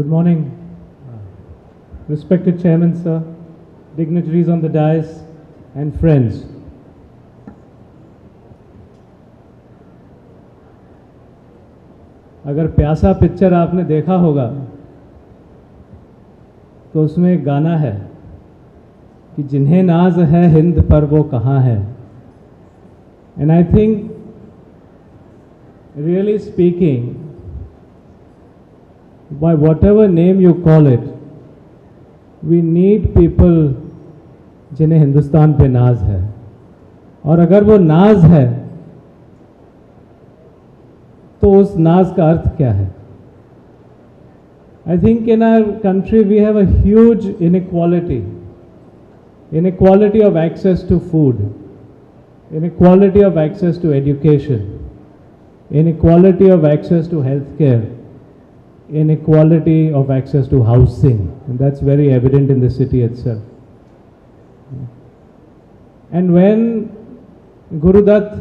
Good morning, respected Chairman, sir, dignitaries on the dais, and friends. अगर प्यासा picture आपने देखा होगा तो उसमें एक गाना है कि जिन्हें नाज है हिंद पर वो कहाँ है. And I think, really speaking, by whatever name you call it, we need people जिन्हें हिंदुस्तान पे नाज है. और अगर वो नाज है तो उस नाज का अर्थ क्या है? I think in our country we have a huge inequality of access to food, inequality of access to education, inequality of access to healthcare, inequality of access to housing, and that's very evident in the city itself. And when Guru Dutt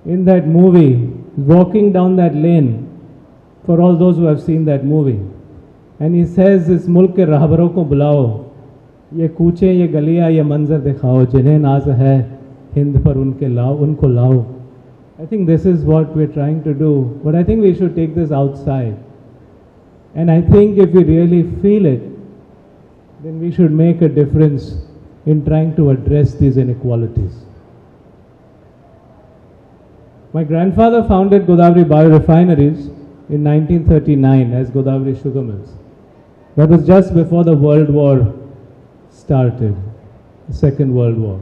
in that movie walking down that lane, for all those who have seen that movie, and he says, इस मुल्क के रहबरों को बुलाओ, ये कूचे, ये गलियां, ये मंजर दिखाओ, जिन्हें नाज है हिंद पर उनको लाओ. I think this is what we're trying to do, but I think we should take this outside. And I think if we really feel it, then we should make a difference in trying to address these inequalities. My grandfather founded Godavari Biorefineries in 1939 as Godavari Sugar Mills. That was just before the World War started, the Second World War.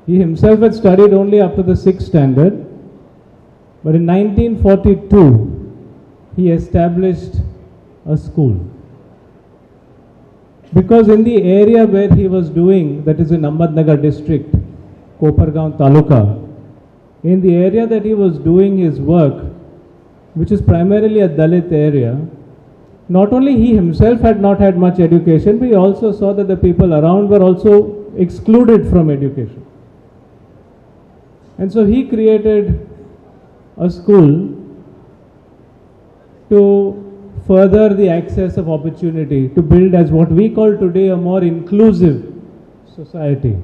He himself had studied only up to the 6th standard, but in 1942, he established a school. Because in the area where he was doing, that is in Ahmednagar district, Kopargaon Taluka, in the area that he was doing his work, which is primarily a Dalit area, not only he himself had not had much education, but he also saw that the people around were also excluded from education. And so he created a school to further the access of opportunity, to build as what we call today a more inclusive society.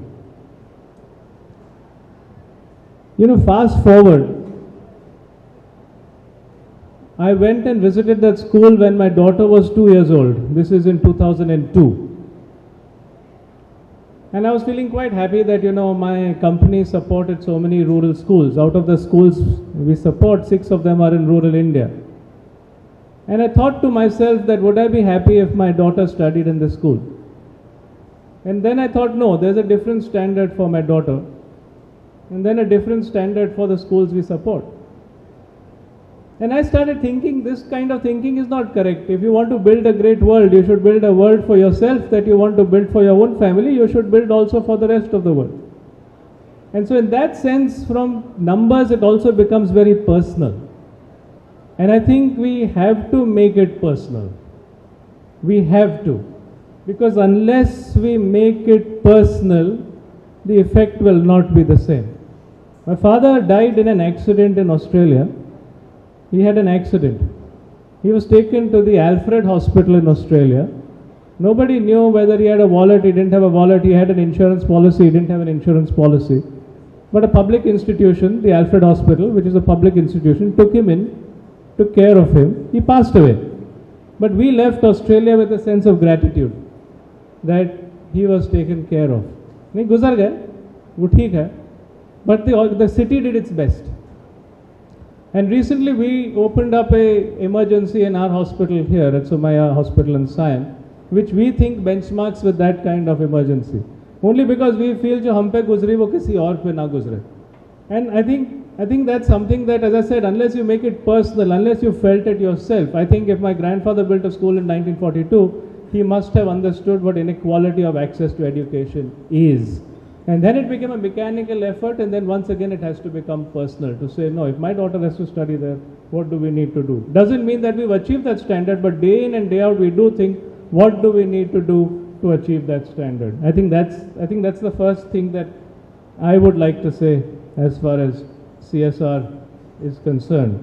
You know, fast forward, I went and visited that school when my daughter was 2 years old. This is in 2002. And I was feeling quite happy that, you know, my company supported so many rural schools. Out of the schools we support, 6 of them are in rural India. And I thought to myself that would I be happy if my daughter studied in this school? And then I thought, no, there's a different standard for my daughter. And then a different standard for the schools we support. And I started thinking, this kind of thinking is not correct. If you want to build a great world, you should build a world for yourself that you want to build for your own family. You should build also for the rest of the world. And so in that sense, from numbers, it also becomes very personal. And I think we have to make it personal. We have to. Because unless we make it personal, the effect will not be the same. My father died in an accident in Australia. He had an accident. He was taken to the Alfred Hospital in Australia. Nobody knew whether he had a wallet, he didn't have a wallet, he had an insurance policy, he didn't have an insurance policy. But a public institution, the Alfred Hospital, which is a public institution, took him in, took care of him. He passed away. But we left Australia with a sense of gratitude that he was taken care of. नहीं गुजर गए, वो ठीक है, but the city did its best. And recently we opened up a emergency in our hospital here at Somaiya Hospital in Siam, which we think benchmarks with that kind of emergency. Only because we feel जो हम पे गुजरी वो किसी और पे ना गुजरे. And I think that's something that, as I said, unless you make it personal, unless you felt it yourself, I think if my grandfather built a school in 1942, he must have understood what inequality of access to education is. And then it became a mechanical effort, and then once again it has to become personal, to say, no, if my daughter has to study there, what do we need to do? Doesn't mean that we've achieved that standard, but day in and day out we do think, what do we need to do to achieve that standard? I think that's the first thing that I would like to say as far as CSR is concerned.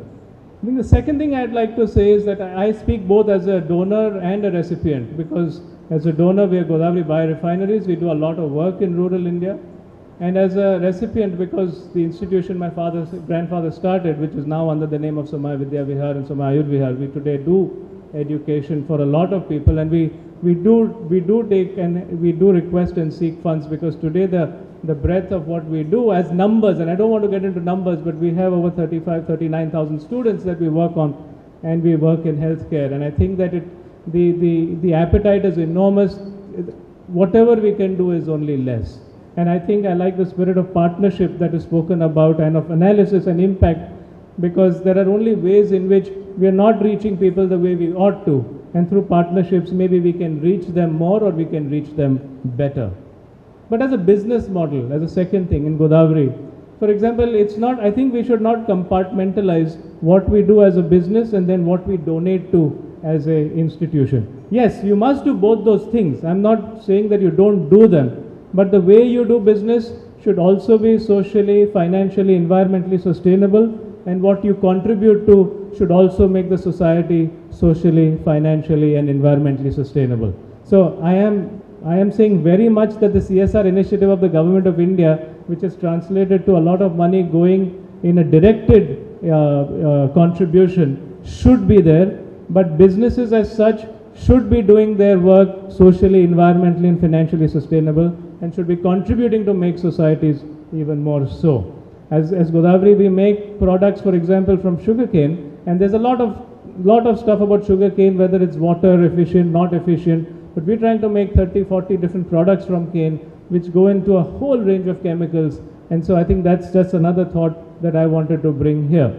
I think the second thing I'd like to say is that I speak both as a donor and a recipient, because as a donor we are Godavari Biorefineries, we do a lot of work in rural India, and as a recipient because the institution my grandfather started, which is now under the name of Somaiya Vidya Vihar and Somaiya Ayur Vihar, we today do education for a lot of people, and we do take and we do request and seek funds, because today the breadth of what we do as numbers, and I don't want to get into numbers, but we have over 39,000 students that we work on, and we work in healthcare, and I think that the appetite is enormous. Whatever we can do is only less, and I think I like the spirit of partnership that is spoken about, and of analysis and impact, because there are only ways in which we are not reaching people the way we ought to, and through partnerships maybe we can reach them more or we can reach them better. But as a business model, as a second thing in Godavari, for example, it's not, I think we should not compartmentalize what we do as a business and then what we donate to as a institution. Yes, you must do both those things. I'm not saying that you don't do them, but the way you do business should also be socially, financially, environmentally sustainable, and what you contribute to should also make the society socially, financially, and environmentally sustainable. So I am saying very much that the CSR initiative of the Government of India, which is translated to a lot of money going in a directed contribution, should be there, but businesses as such should be doing their work socially, environmentally, and financially sustainable, and should be contributing to make societies even more so. As Godavari, we make products, for example, from sugarcane, and there's a lot of stuff about sugarcane, whether it's water efficient, not efficient, but we're trying to make 30, 40 different products from cane, which go into a whole range of chemicals, and so I think that's just another thought that I wanted to bring here.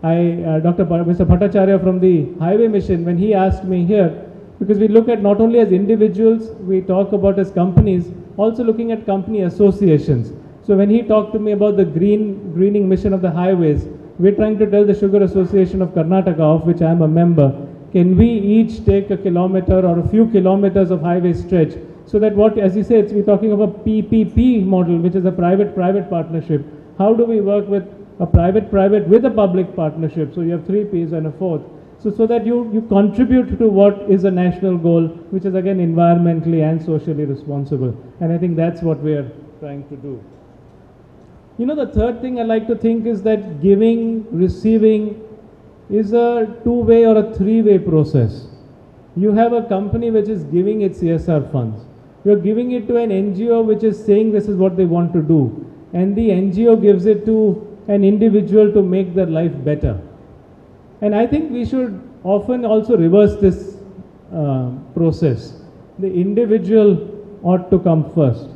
Mr. Bhattacharya from the Highway Mission, when he asked me here, because we look at not only as individuals, we talk about as companies, also looking at company associations. So when he talked to me about the greening mission of the highways, we're trying to tell the Sugar Association of Karnataka, of which I am a member, can we each take a kilometer or a few kilometers of highway stretch, so that what, as you said, we're talking of a PPP model, which is a private-private partnership. How do we work with a private-private with a public partnership? So you have 3 Ps and a fourth. So that you contribute to what is a national goal, which is again environmentally and socially responsible. And I think that's what we are trying to do. You know, the third thing I like to think is that giving, receiving is a 2-way or a 3-way process. You have a company which is giving its CSR funds. You're giving it to an NGO which is saying this is what they want to do. And the NGO gives it to an individual to make their life better. And I think we should often also reverse this process. The individual ought to come first.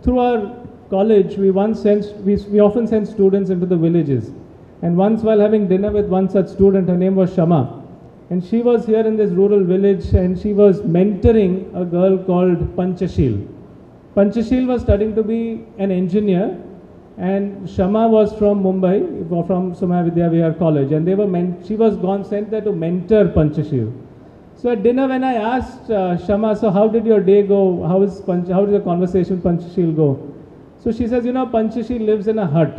Through our college, we often send students into the villages. And once, while having dinner with one such student, her name was Shama, and she was here in this rural village, and she was mentoring a girl called Panchashil. Panchashil was studying to be an engineer, and Shama was from Mumbai, from Somaiya Vidya Vihar College, and she was sent there to mentor Panchashil. So at dinner, when I asked Shama, so how did your day go? How did your conversation with Panchashil go? So she says, you know, Panchashil lives in a hut.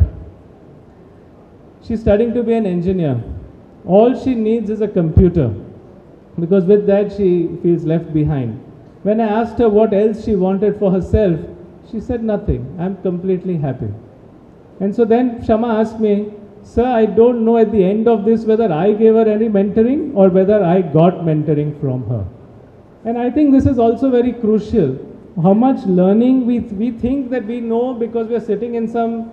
She's studying to be an engineer. All she needs is a computer, because with that she feels left behind. When I asked her what else she wanted for herself, she said nothing. I'm completely happy. And so then Shama asked me, sir, I don't know at the end of this whether I gave her any mentoring or whether I got mentoring from her. And I think this is also very crucial. How much learning we think that we know because we are sitting in some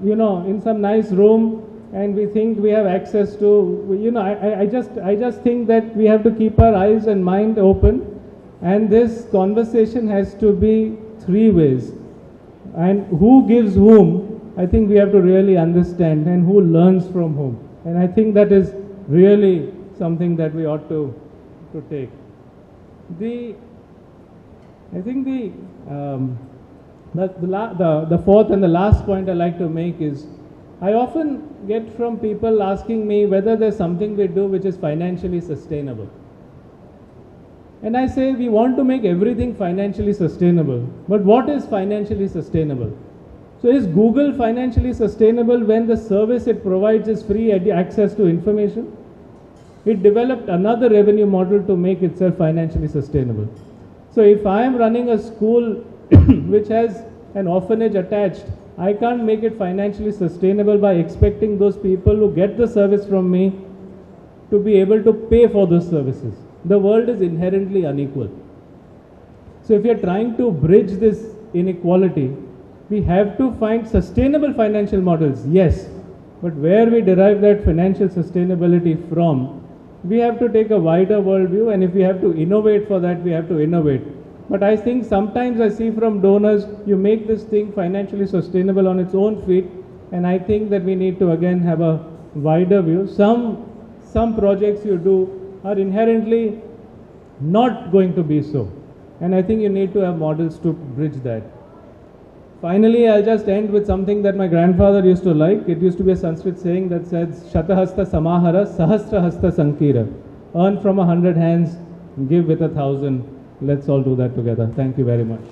in some nice room, and we think we have access to, I just think that we have to keep our eyes and mind open, and this conversation has to be 3 ways. And who gives whom, I think we have to really understand, and who learns from whom. And I think that is really something that we ought to take. I think the fourth and the last point I like to make is, I often get from people asking me whether there's something we do which is financially sustainable. And I say we want to make everything financially sustainable. But what is financially sustainable? So is Google financially sustainable when the service it provides is free access to information? It developed another revenue model to make itself financially sustainable. So if I am running a school which has an orphanage attached, I can't make it financially sustainable by expecting those people who get the service from me to be able to pay for those services. The world is inherently unequal. So if you're trying to bridge this inequality, we have to find sustainable financial models, yes, but where we derive that financial sustainability from, we have to take a wider worldview, and if we have to innovate for that, we have to innovate. But I think sometimes I see from donors, you make this thing financially sustainable on its own feet, and I think that we need to again have a wider view. Some projects you do are inherently not going to be so, and I think you need to have models to bridge that. Finally, I'll just end with something that my grandfather used to like. It used to be a Sanskrit saying that says, Shatahasta Samahara Sahasrahasta Sankira. Earn from 100 hands, give with 1,000. Let's all do that together. Thank you very much.